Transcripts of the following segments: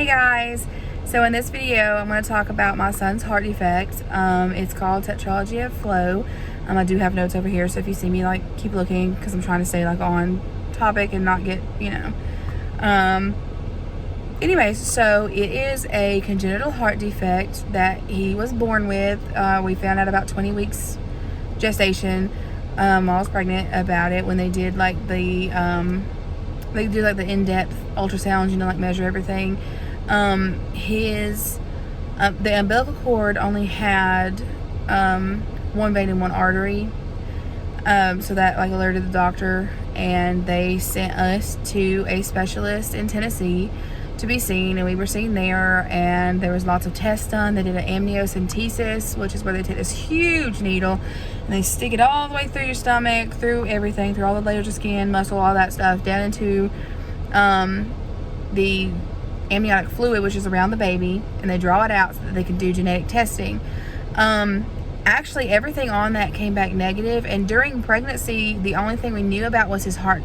Hey guys, so in this video I'm going to talk about my son's heart defect. It's called Tetrology of Flow. I do have notes over here, so if you see me keep looking, because I'm trying to stay on topic and not get anyways, so it is a congenital heart defect that he was born with. We found out about 20 weeks gestation while I was pregnant about it, when they did the in-depth ultrasounds, measure everything. The umbilical cord only had one vein and one artery, so that alerted the doctor, and they sent us to a specialist in Tennessee to be seen, and we were seen there, and there was lots of tests done. They did an amniocentesis, which is where they take this huge needle and they stick it all the way through your stomach, through everything, through all the layers of skin, muscle, all that stuff, down into the amniotic fluid, which is around the baby, and they draw it out so that they can do genetic testing. Actually, everything on that came back negative, and during pregnancy, the only thing we knew about was his heart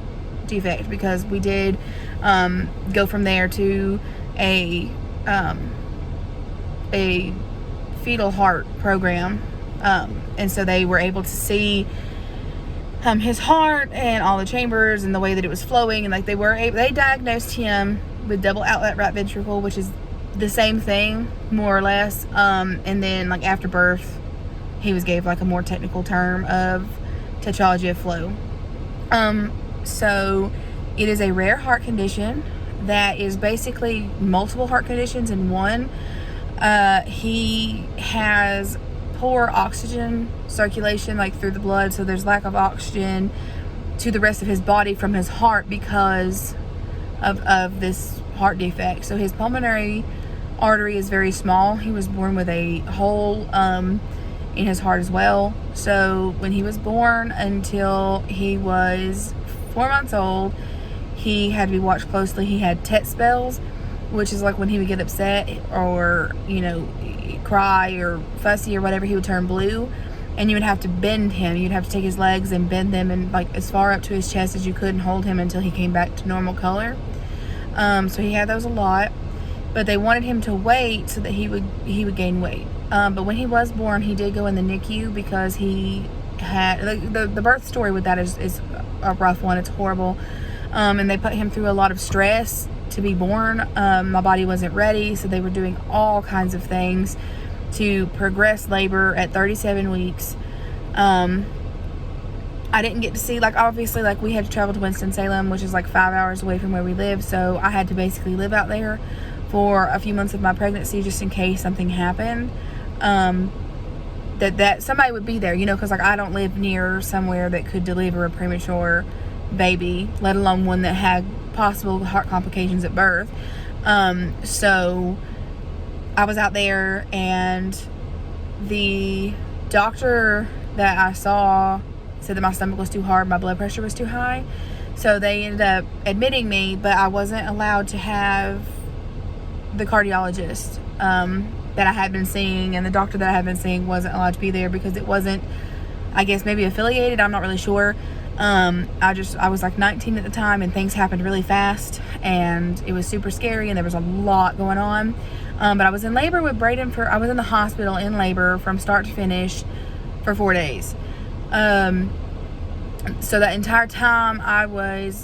defect, because we did go from there to a fetal heart program, and so they were able to see his heart and all the chambers and the way that it was flowing, and they diagnosed him with double outlet right ventricle, which is the same thing more or less, and then after birth he was gave a more technical term of Tetralogy of Flow. So it is a rare heart condition that is basically multiple heart conditions in one. He has poor oxygen circulation through the blood, so there's lack of oxygen to the rest of his body from his heart because of this heart defect. So his pulmonary artery is very small. He was born with a hole in his heart as well. So when he was born until he was 4 months old, he had to be watched closely. He had tet spells, which is when he would get upset or cry or fussy or whatever, he would turn blue, and you would have to bend him. You'd have to take his legs and bend them and as far up to his chest as you could, and hold him until he came back to normal color. So he had those a lot, but they wanted him to wait so that he would gain weight. But when he was born, he did go in the NICU because he had the birth story with that is a rough one. It's horrible, and they put him through a lot of stress to be born. My body wasn't ready, so they were doing all kinds of things to progress labor at 37 weeks. I didn't get to see, obviously, we had to travel to Winston-Salem, which is 5 hours away from where we live, so I had to basically live out there for a few months of my pregnancy, just in case something happened, that somebody would be there, because I don't live near somewhere that could deliver a premature baby, let alone one that had possible heart complications at birth. So I was out there, and the doctor that I saw said that my stomach was too hard, my blood pressure was too high, so they ended up admitting me, but I wasn't allowed to have the cardiologist that I had been seeing, and the doctor that I had been seeing wasn't allowed to be there because it wasn't, I guess, maybe affiliated. I'm not really sure. I was 19 at the time, and things happened really fast, and it was super scary, and there was a lot going on. But I was in labor with Braden I was in the hospital in labor from start to finish for 4 days. So that entire time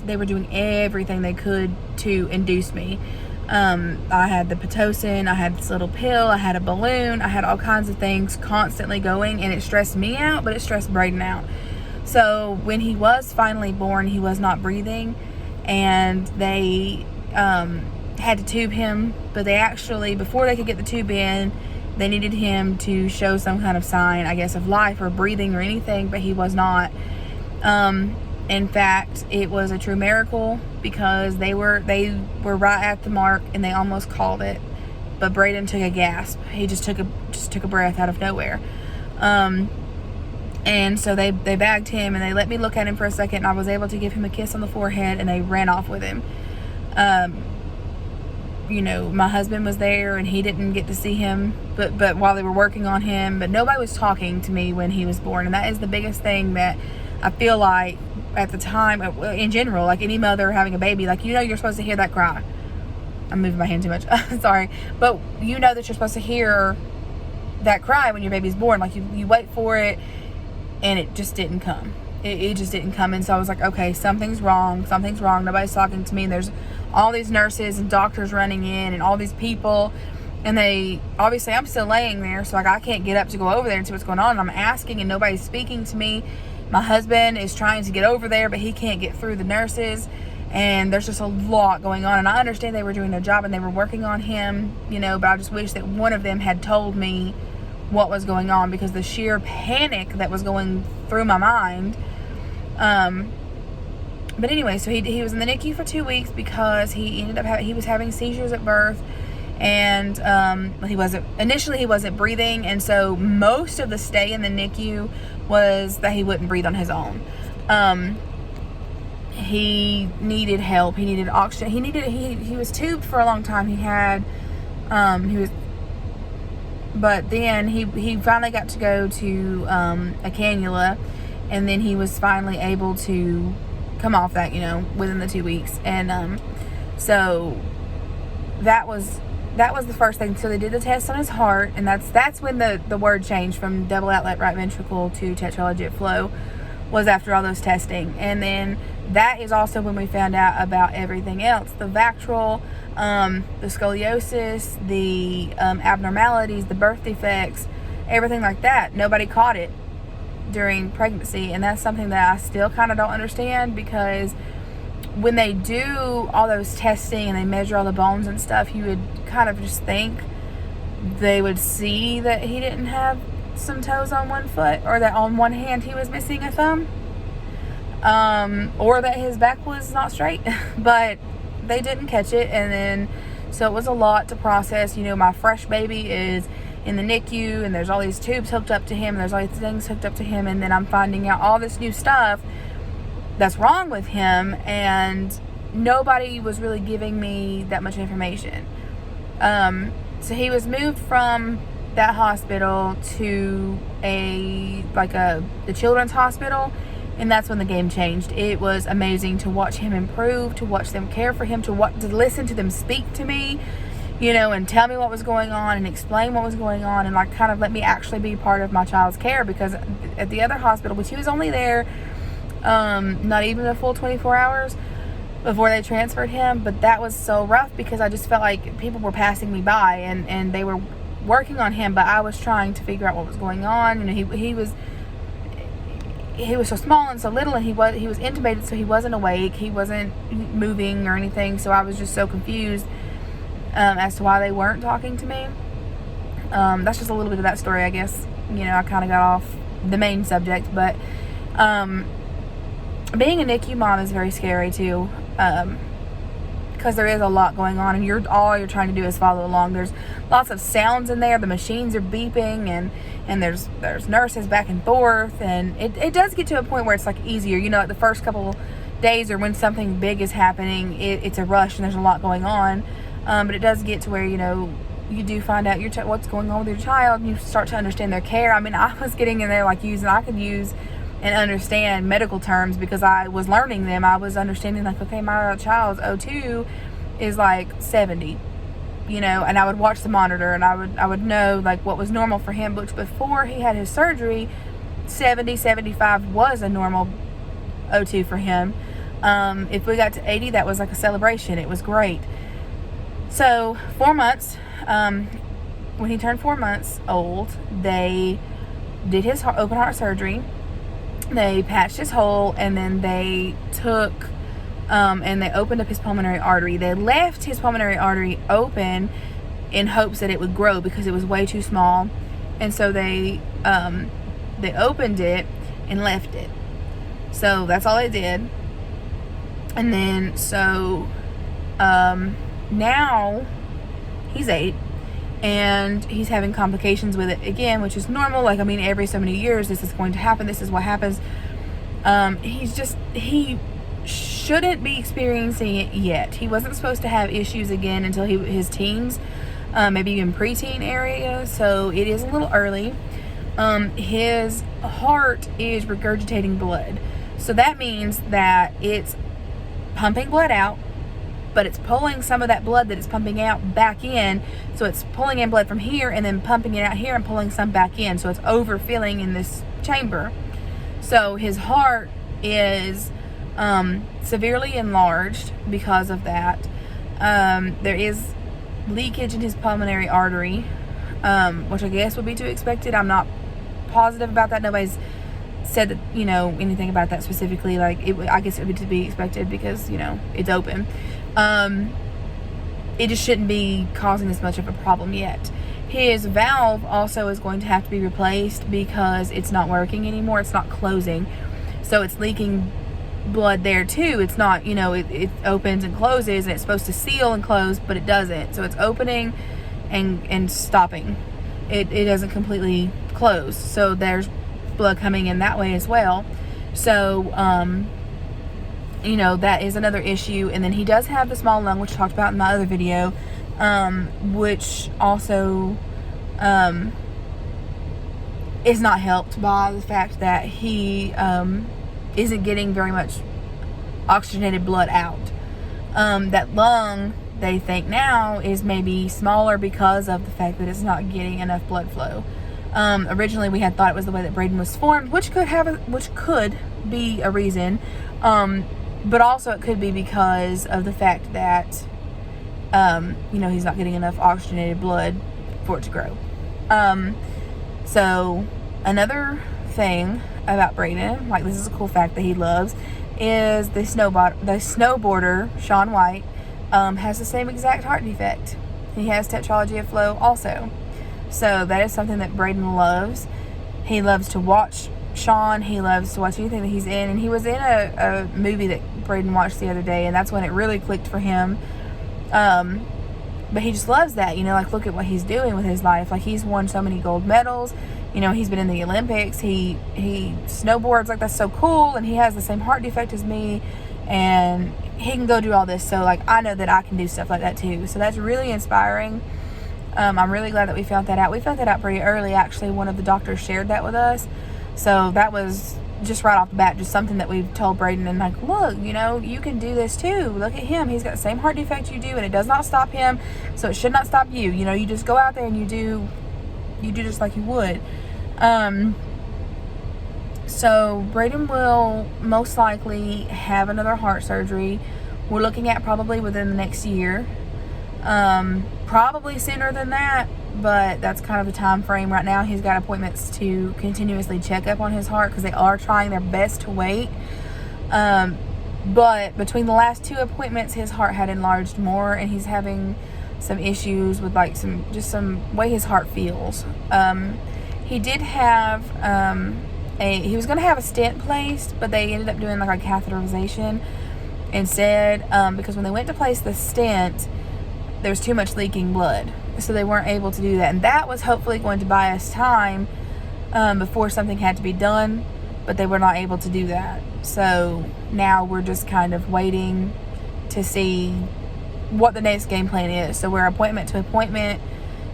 they were doing everything they could to induce me. I had the Pitocin, I had this little pill, I had a balloon, I had all kinds of things constantly going, and it stressed me out, but it stressed Braden out. So when he was finally born, he was not breathing, and they had to tube him, but they actually, before they could get the tube in, they needed him to show some kind of sign, I guess, of life or breathing or anything, but he was not. In fact, it was a true miracle, because they were right at the mark, and they almost called it, but Braden took a gasp. He just took a breath out of nowhere. And so they bagged him, and they let me look at him for a second, and I was able to give him a kiss on the forehead, and they ran off with him. My husband was there, and he didn't get to see him, but while they were working on him, but nobody was talking to me when he was born, and that is the biggest thing that I feel at the time, in general, any mother having a baby, you're supposed to hear that cry. I'm moving my hand too much. Sorry. But you know that you're supposed to hear that cry when your baby's born. Like, you wait for it, and it just didn't come. It just didn't come. And so I was like, okay, something's wrong. Nobody's talking to me. And there's all these nurses and doctors running in and all these people. And they, obviously, I'm still laying there. So, like, I can't get up to go over there and see what's going on. And I'm asking, and nobody's speaking to me. My husband is trying to get over there, but he can't get through the nurses. And there's just a lot going on. And I understand they were doing their job and they were working on him, you know, but I just wish that one of them had told me what was going on, because the sheer panic that was going through my mind. But anyway, so he was in the NICU for 2 weeks because he ended up he was having seizures at birth, and he wasn't breathing, and so most of the stay in the NICU was that he wouldn't breathe on his own. He needed help. He needed oxygen. He was tubed for a long time. But then he finally got to go to a cannula, and then he was finally able to come off that, you know, within the 2 weeks. And so that was the first thing. So they did the test on his heart, and that's when the word changed from double outlet right ventricle to tetralogy flow, was after all those testing. And then that is also when we found out about everything else, the Vactral, the scoliosis, the abnormalities, the birth defects, everything like that. Nobody caught it during pregnancy, and that's something that I still kind of don't understand, because when they do all those testing and they measure all the bones and stuff, you would kind of just think they would see that he didn't have some toes on one foot, or that on one hand he was missing a thumb, or that his back was not straight. But they didn't catch it. And then so it was a lot to process. You know, my fresh baby is in the NICU, and there's all these tubes hooked up to him, and there's all these things hooked up to him, and then I'm finding out all this new stuff that's wrong with him, and nobody was really giving me that much information. So he was moved from that hospital to the children's hospital, and that's when the game changed. It was amazing to watch him improve, to watch them care for him, to listen to them speak to me, you know, and tell me what was going on and explain what was going on, and like kind of let me actually be part of my child's care. Because at the other hospital, which he was only there not even a full 24 hours before they transferred him, but that was so rough because I just felt like people were passing me by, and they were working on him, but I was trying to figure out what was going on. You know, he was so small and so little, and he was intubated, so he wasn't awake, he wasn't moving or anything. So I was just so confused as to why they weren't talking to me. That's just a little bit of that story, I guess. You know, I kind of got off the main subject, but being a NICU mom is very scary too, because there is a lot going on, and all you're trying to do is follow along. There's lots of sounds in there. The machines are beeping, and there's nurses back and forth, and it does get to a point where it's like easier. You know, like the first couple days, or when something big is happening, it's a rush and there's a lot going on. But it does get to where, you know, you do find out what's going on with your child, and you start to understand their care. I mean, I was getting in there like I could use and understand medical terms because I was learning them. I was understanding like, okay, my child's O2 is like 70, you know, and I would watch the monitor, and I would know like what was normal for him. But before he had his surgery, 70, 75 was a normal O2 for him. If we got to 80, that was like a celebration. It was great. So 4 months, when he turned 4 months old, they did his open heart surgery. They patched his hole, and then they took and they opened up his pulmonary artery. They left his pulmonary artery open in hopes that it would grow because it was way too small, and so they opened it and left it. So that's all they did. And then so now he's 8, and he's having complications with it again, which is normal. Like, I mean, every so many years this is going to happen. This is what happens. He shouldn't be experiencing it yet. He wasn't supposed to have issues again until his teens, maybe even preteen area. So it is a little early. His heart is regurgitating blood. So that means that it's pumping blood out, but it's pulling some of that blood that it's pumping out back in. So it's pulling in blood from here and then pumping it out here and pulling some back in. So it's overfilling in this chamber. So his heart is severely enlarged because of that. There is leakage in his pulmonary artery, which I guess would be to be expected. I'm not positive about that. Nobody's said that, you know, anything about that specifically. Like, I guess it would be to be expected because, you know, it's open. It just shouldn't be causing this much of a problem yet. His valve also is going to have to be replaced because it's not working anymore. It's not closing. So it's leaking blood there too. It's not, you know, it opens and closes, and it's supposed to seal and close, but it doesn't. So it's opening and stopping. It doesn't completely close. So there's blood coming in that way as well. So you know, that is another issue. And then he does have the small lung, which I talked about in my other video, which also is not helped by the fact that he isn't getting very much oxygenated blood out. That lung, they think now, is maybe smaller because of the fact that it's not getting enough blood flow. Originally we had thought it was the way that Braden was formed, which could be a reason, but also it could be because of the fact that you know, he's not getting enough oxygenated blood for it to grow. So another thing about Braden, like, this is a cool fact that he loves, is the snowboarder Shaun White has the same exact heart defect. He has tetralogy of flow also. So that is something that Braden loves. He loves to watch Shaun. He loves to watch anything that he's in. And he was in a movie that Braden watched the other day, and that's when it really clicked for him. But he just loves that, you know, like, look at what he's doing with his life. Like, he's won so many gold medals. You know, he's been in the Olympics. He snowboards. Like, that's so cool. And he has the same heart defect as me, and he can go do all this. So, like, I know that I can do stuff like that too. So that's really inspiring. I'm really glad that we found that out. We found that out pretty early, actually. One of the doctors shared that with us. So that was just right off the bat, just something that we've told Braden, and like, look, you know, you can do this too. Look at him. He's got the same heart defect you do, and it does not stop him. So it should not stop you. You know, you just go out there and you do just like you would. So Braden will most likely have another heart surgery. We're looking at probably within the next year. Probably sooner than that, but that's kind of the time frame right now. He's got appointments to continuously check up on his heart because they are trying their best to wait. But between the last 2 appointments, his heart had enlarged more, and he's having some issues with, like, some way his heart feels. He did have he was going to have a stent placed, but they ended up doing, like, a catheterization instead, because when they went to place the stent, there's too much leaking blood, so they weren't able to do that. And that was hopefully going to buy us time before something had to be done, but they were not able to do that. So now we're just kind of waiting to see what the next game plan is. So we're appointment to appointment,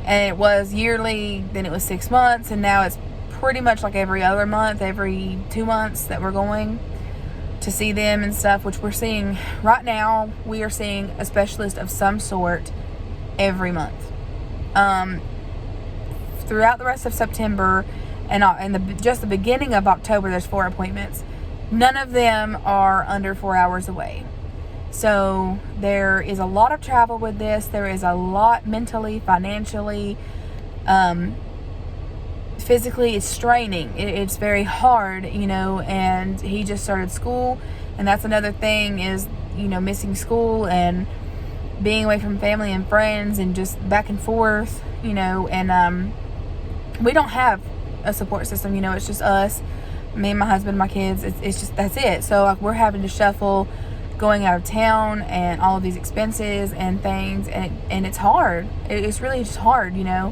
and it was yearly, then it was 6 months, and now it's pretty much like every other month, every 2 months that we're going to see them and stuff, which we're seeing right now. We are seeing a specialist of some sort every month. Throughout the rest of September and just the beginning of October, there's 4 appointments. None of them are under 4 hours away. So there is a lot of travel with this. There is a lot mentally, financially, physically. It's straining. It's very hard, you know, and he just started school, and that's another thing is, you know, missing school and being away from family and friends and just back and forth, you know, and we don't have a support system, you know. It's just us, me and my husband, my kids. It's just, that's it. So, like, we're having to shuffle going out of town and all of these expenses and things, and it's hard. It's really just hard, you know.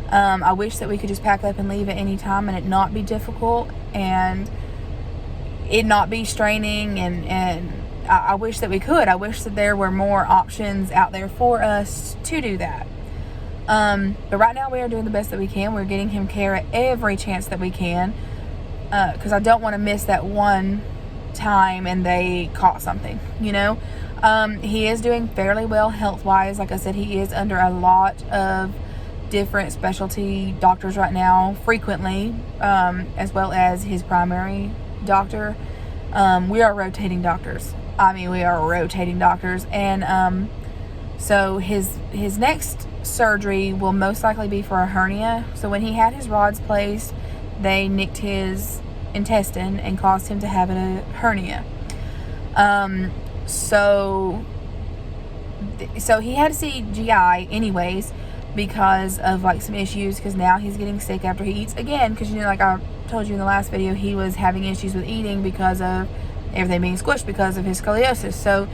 I wish that we could just pack up and leave at any time and it not be difficult and it not be straining, and I wish that we could. I wish that there were more options out there for us to do that. But right now we are doing the best that we can. We're getting him care at every chance that we can, because I don't want to miss that one time and they caught something, you know. He is doing fairly well health-wise. Like I said, he is under a lot of different specialty doctors right now, frequently, as well as his primary doctor. We are rotating doctors. I mean, we are rotating doctors. And so his next surgery will most likely be for a hernia. So when he had his rods placed, they nicked his intestine and caused him to have a hernia. So he had to see GI anyways because of like some issues, because now he's getting sick after he eats again, because like I told you in the last video, he was having issues with eating because of everything being squished because of his scoliosis. So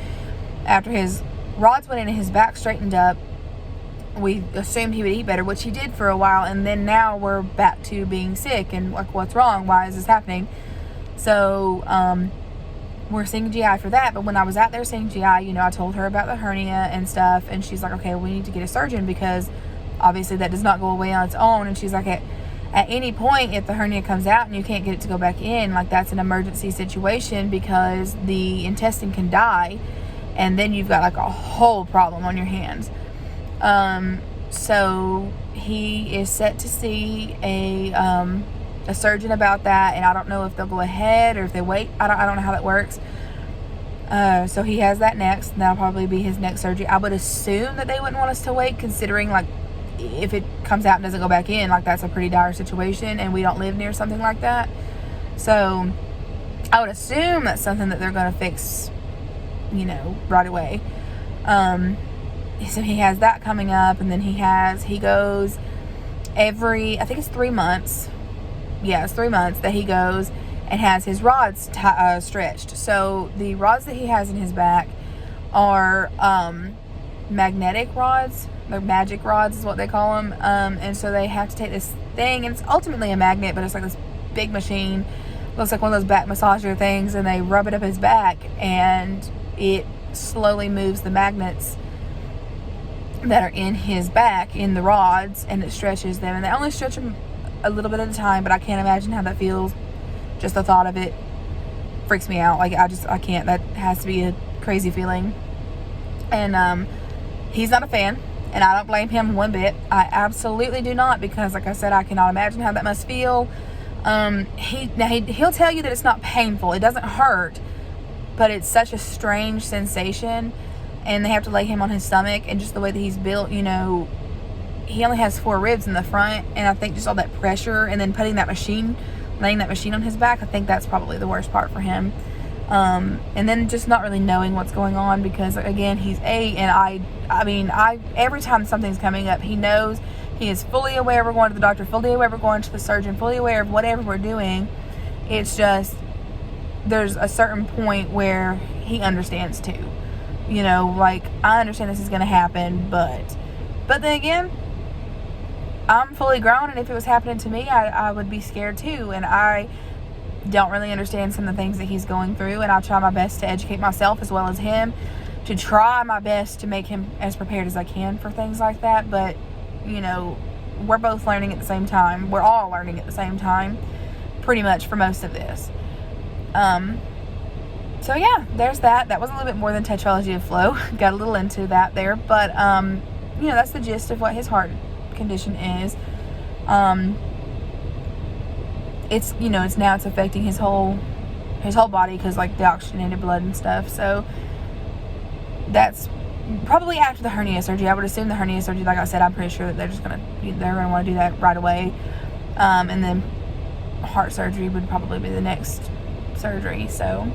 after his rods went in and his back straightened up, we assumed he would eat better, which he did for a while, and then now we're back to being sick and like, what's wrong? Why is this happening? So we're seeing GI for that. But when I was out there seeing GI, I told her about the hernia and stuff, and she's like, okay, we need to get a surgeon, because obviously that does not go away on its own. And she's like, at any point, if the hernia comes out and you can't get it to go back in, like, that's an emergency situation, because the intestine can die, and then you've got like a whole problem on your hands. So he is set to see a surgeon about that, and I don't know if they'll go ahead or if they wait. I don't know how that works. So he has that next, and that'll probably be his next surgery. I would assume that they wouldn't want us to wait, considering like if it comes out and doesn't go back in, like, that's a pretty dire situation, and we don't live near something like that. So I would assume that's something that they're going to fix, right away. So he has that coming up, and then he goes every, I think it's 3 months. Yeah, it's 3 months that he goes and has his rods stretched. So the rods that he has in his back are magnetic rods. They're magic rods is what they call them. And so they have to take this thing, and it's ultimately a magnet, but it's like this big machine. Looks like one of those back massager things, and they rub it up his back, and it slowly moves the magnets that are in his back in the rods, and it stretches them, and they only stretch them a little bit at a time, but I can't imagine how that feels. Just the thought of it freaks me out. Like, I can't. That has to be a crazy feeling. And he's not a fan, and I don't blame him one bit. I absolutely do not, because like I said, I cannot imagine how that must feel. He'll tell you that it's not painful. It doesn't hurt, but it's such a strange sensation. And they have to lay him on his stomach, and just the way that he's built, he only has 4 ribs in the front, and I think just all that pressure, and then laying that machine on his back, I think that's probably the worst part for him. And then just not really knowing what's going on, because again, he's 8, and I mean, every time something's coming up, he knows. He is fully aware we're going to the doctor, fully aware we're going to the surgeon, fully aware of whatever we're doing. It's just, there's a certain point where he understands too. Like, I understand this is going to happen, but then again, I'm fully grown, and if it was happening to me, I would be scared too, and I don't really understand some of the things that he's going through, and I'll try my best to educate myself as well as him, to try my best to make him as prepared as I can for things like that. But, we're both learning at the same time. We're all learning at the same time, pretty much, for most of this. So yeah, there's that. That was a little bit more than Tetrology of Flow. Got a little into that there, but that's the gist of what his heart condition is. It's affecting his whole body, because like the oxygenated blood and stuff. So that's probably after the hernia surgery. I would assume the hernia surgery, like I said, I'm pretty sure that they're gonna want to do that right away. And then heart surgery would probably be the next surgery. So.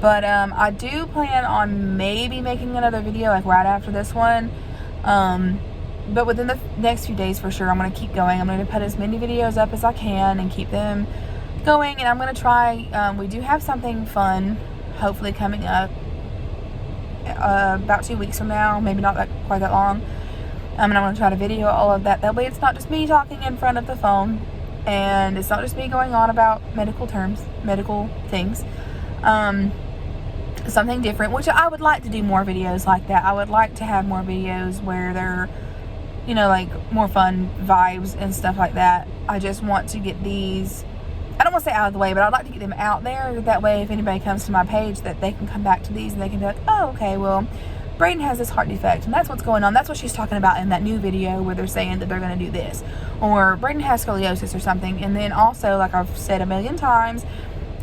But I do plan on maybe making another video like right after this one. But within the next few days for sure, I'm going to keep going. I'm going to put as many videos up as I can and keep them going. And I'm going to try, we do have something fun hopefully coming up about 2 weeks from now. Maybe not quite that long. And I'm going to try to video all of that. That way it's not just me talking in front of the phone. And it's not just me going on about medical things. Something different, which I would like to do more videos like that. I would like to have more videos where they're, like more fun vibes and stuff like that. I just want to get these I don't want to say out of the way, but I'd like to get them out there. That way, if anybody comes to my page, that they can come back to these and they can be like, oh, okay, well, Brayden has this heart defect, and that's what's going on. That's what she's talking about in that new video where they're saying that they're going to do this. Or Brayden has scoliosis or something. And then also, like I've said a million times,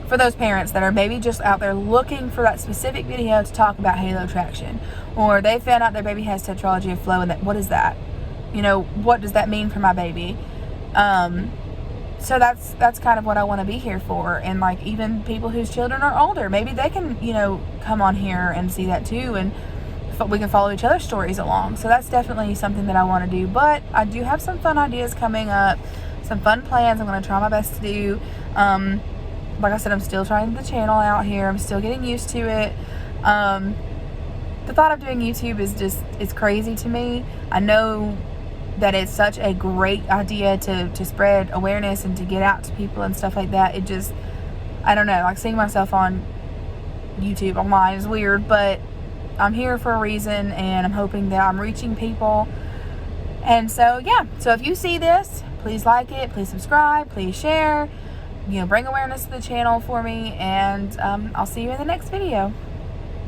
for those parents that are maybe just out there looking for that specific video to talk about halo traction, or they found out their baby has tetralogy of flow, and that, what is that? You know, what does that mean for my baby? So that's kind of what I want to be here for. And like, even people whose children are older, maybe they can, you know, come on here and see that too, and we can follow each other's stories along. So that's definitely something that I want to do. But I do have some fun ideas coming up, some fun plans I'm going to try my best to do. Like I said, I'm still trying the channel out here. I'm still getting used to it. The thought of doing YouTube is just, it's crazy to me. I know that it's such a great idea to spread awareness and to get out to people and stuff like that. It just, I don't know, like seeing myself on YouTube online is weird, but I'm here for a reason, and I'm hoping that I'm reaching people. And so, yeah, so if you see this, please like it, please subscribe, please share, you know, bring awareness to the channel for me, and I'll see you in the next video.